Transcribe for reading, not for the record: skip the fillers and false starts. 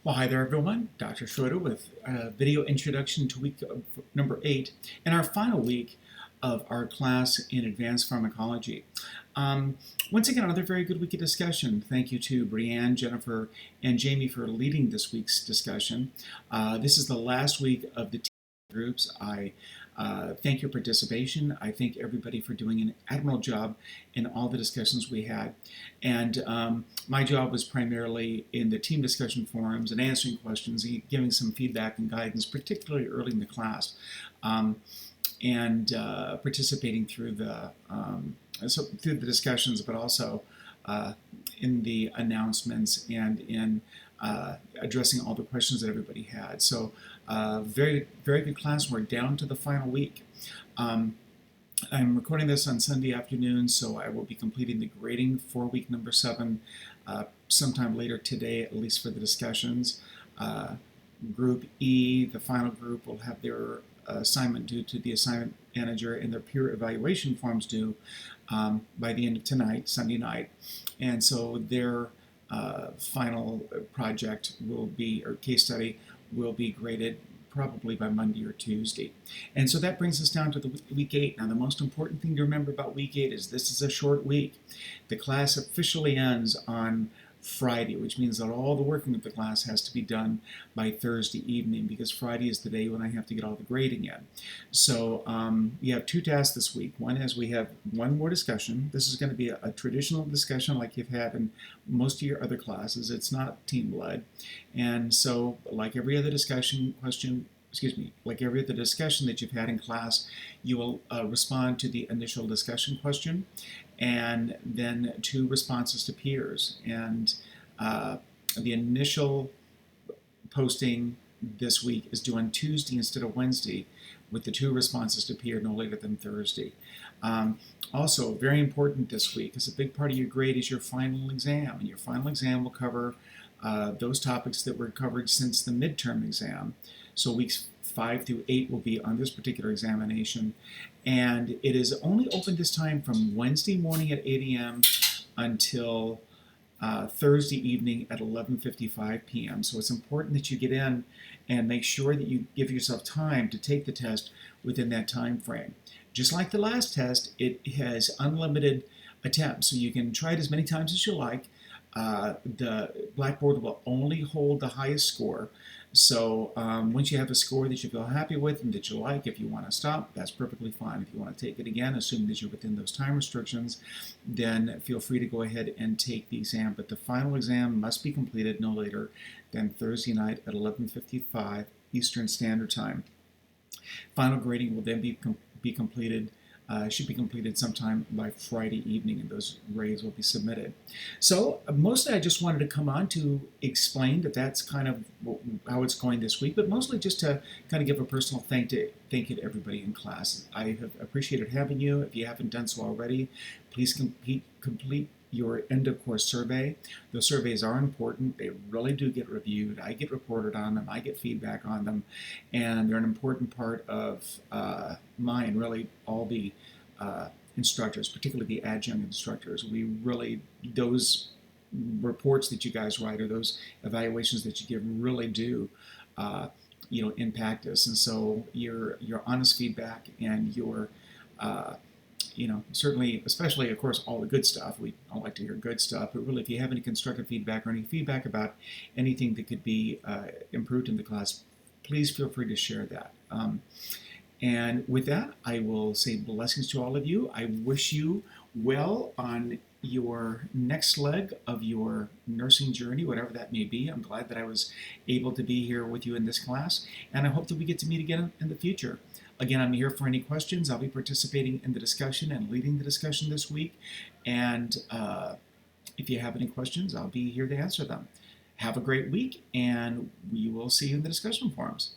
Well, hi there, everyone. Dr. Schroeder with a video introduction to week number 8 and our final week of our class in advanced pharmacology. Once again, another very good week of discussion. Thank you to Brianne, Jennifer, and Jamie for leading this week's discussion. This is the last week of the groups. I thank your participation. I thank everybody for doing an admirable job in all the discussions we had. And my job was primarily in the team discussion forums and answering questions, giving some feedback and guidance, particularly early in the class, and participating through the discussions, but also in the announcements and in addressing all the questions that everybody had. So very good class. We're down to the final week. I'm recording this on Sunday afternoon, so I will be completing the grading for week number 7 sometime later today, at least for the discussions. Group E, the final group, will have their assignment due to the assignment manager and their peer evaluation forms due by the end of tonight, Sunday night. And so their final project will be, or case study, will be graded probably by Monday or Tuesday. And so that brings us down to the week 8. Now, the most important thing to remember about week 8 is this is a short week. The class officially ends on Friday, which means that all the working of the class has to be done by Thursday evening, because Friday is the day when I have to get all the grading in. So we have 2 tasks this week. One is we have one more discussion. This is going to be a traditional discussion like you've had in most of your other classes. It's not team led. And so like every other discussion like every other discussion that you've had in class, you will respond to the initial discussion question and then 2 responses to peers. And the initial posting this week is due on Tuesday instead of Wednesday, with the 2 responses to peer no later than Thursday. Also, very important this week, because a big part of your grade is your final exam, and your final exam will cover those topics that were covered since the midterm exam. So weeks 5 through 8 will be on this particular examination, and it is only open this time from Wednesday morning at 8 a.m. until Thursday evening at 11:55 p.m. So it's important that you get in and make sure that you give yourself time to take the test within that time frame. Just like the last test, it has unlimited attempts, so you can try it as many times as you like. The Blackboard will only hold the highest score. So once you have a score that you feel happy with and that you like, if you want to stop, that's perfectly fine. If you want to take it again, assuming that you're within those time restrictions, then feel free to go ahead and take the exam. But the final exam must be completed no later than Thursday night at 11:55 Eastern Standard Time. Final grading will then be completed. Should be completed sometime by Friday evening, and those grades will be submitted. So mostly I just wanted to come on to explain that that's kind of how it's going this week, but mostly just to kind of give a personal thank you to everybody in class. I have appreciated having you. If you haven't done so already, please complete your end of course survey. Those surveys are important. They really do get reviewed. I get reported on them. I get feedback on them, and they're an important part of mine, really all the instructors, particularly the adjunct instructors. We really, those reports that you guys write or those evaluations that you give really do impact us. And so your honest feedback and your certainly, especially, of course, all the good stuff. We all like to hear good stuff, but really, if you have any constructive feedback or any feedback about anything that could be improved in the class, please feel free to share that. And with that, I will say blessings to all of you. I wish you well on your next leg of your nursing journey, whatever that may be. I'm glad that I was able to be here with you in this class, and I hope that we get to meet again in the future. Again, I'm here for any questions. I'll be participating in the discussion and leading the discussion this week. And if you have any questions, I'll be here to answer them. Have a great week, and we will see you in the discussion forums.